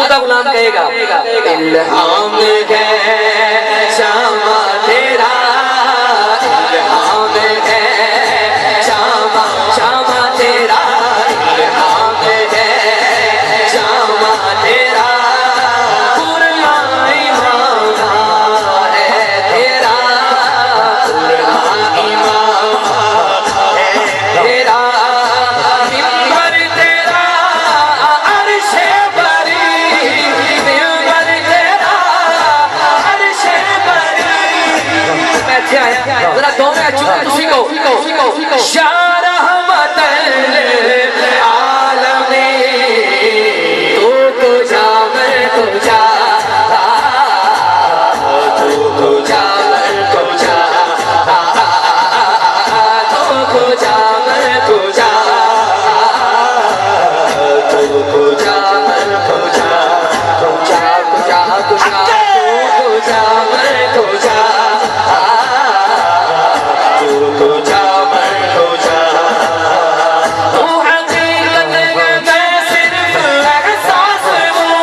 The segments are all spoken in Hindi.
खुदा गुलाम कहेगा इल्हाम है शामा तेरा, इल्हाम है शामा शामा तेरा, इल्हाम है शामा तेरा, कुरान इमाम है तेरा, कुरान इमाम है तेरा, मिंबर तेरा अर्शे बरी, मिंबर तेरा अर्शे बरी। मैं क्या आया जरा दो में तुसी को या रहमतल आलमीन, तू जा मैं तू जा, तू जा मैं तू जा, तू जा मैं तू जा, तू जा मैं तू जा, तू जा तू जा तू जा, तू जा मैं तू जा, तू जा मैं तू जा। तू हकीकत में मैं सिर्फ एहसास हूँ,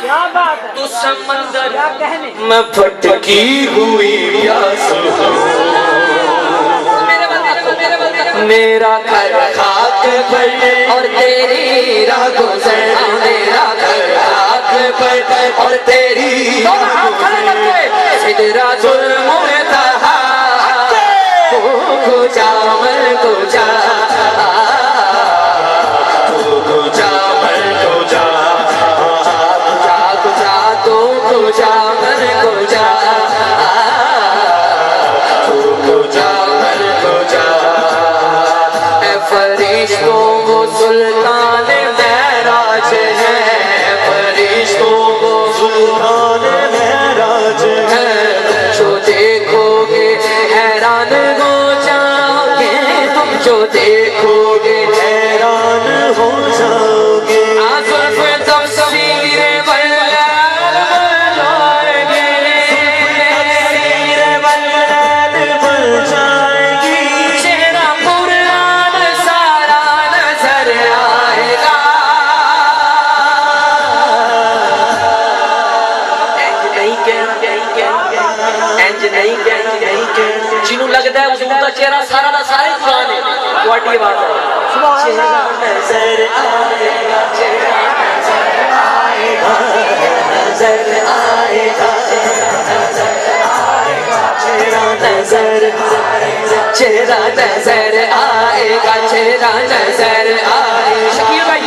क्या बात है, तू समंदर क्या कहने। मैं भटकी हुई प्यास हूँ, मेरा घर खाक पर और तेरी राह गुजर, मेरा घर खाक पर और तेरी राह गुजर, सिदरातुल मुंतहा को जा मैं को जा, को जा मैं को जा, को जा तो को जा मैं को जा, को जा मैं को जा। फरिश्तों वो सुल्तान महराज है, फरिश्तों वो सुल्तान महराज है, जो देखोगे हैरान हो जाओगे, तुम जो देखोगे हैरान हो जाओगे। आज़ुल्फ़ तफ़सीर बयान जाएगी, बयान बन जाएगी, चेहरा कुरान सारा नजर आएगा। जिन्हों लगता है उसका चेहरा सारा का सारा ही कुरान है, थोड़ी बात है। चेहरा नजर आएगा, चेहरा नजर आएगा, नजर आएगा, चेहरा नजर आएगा, चेहरा नजर आएगा, चेहरा नजर आएगा। शकील भाई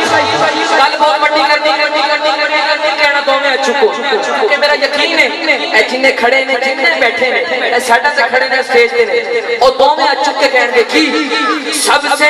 गल बहुत बड़ी करनी कहना तो मैं चुको, क्योंकि मेरा यकीन है जिन्हें खड़े ने जिन्हें बैठे ने साडा से खड़े ने स्टेज पे ने और दो में चुक के कहणगे की सबसे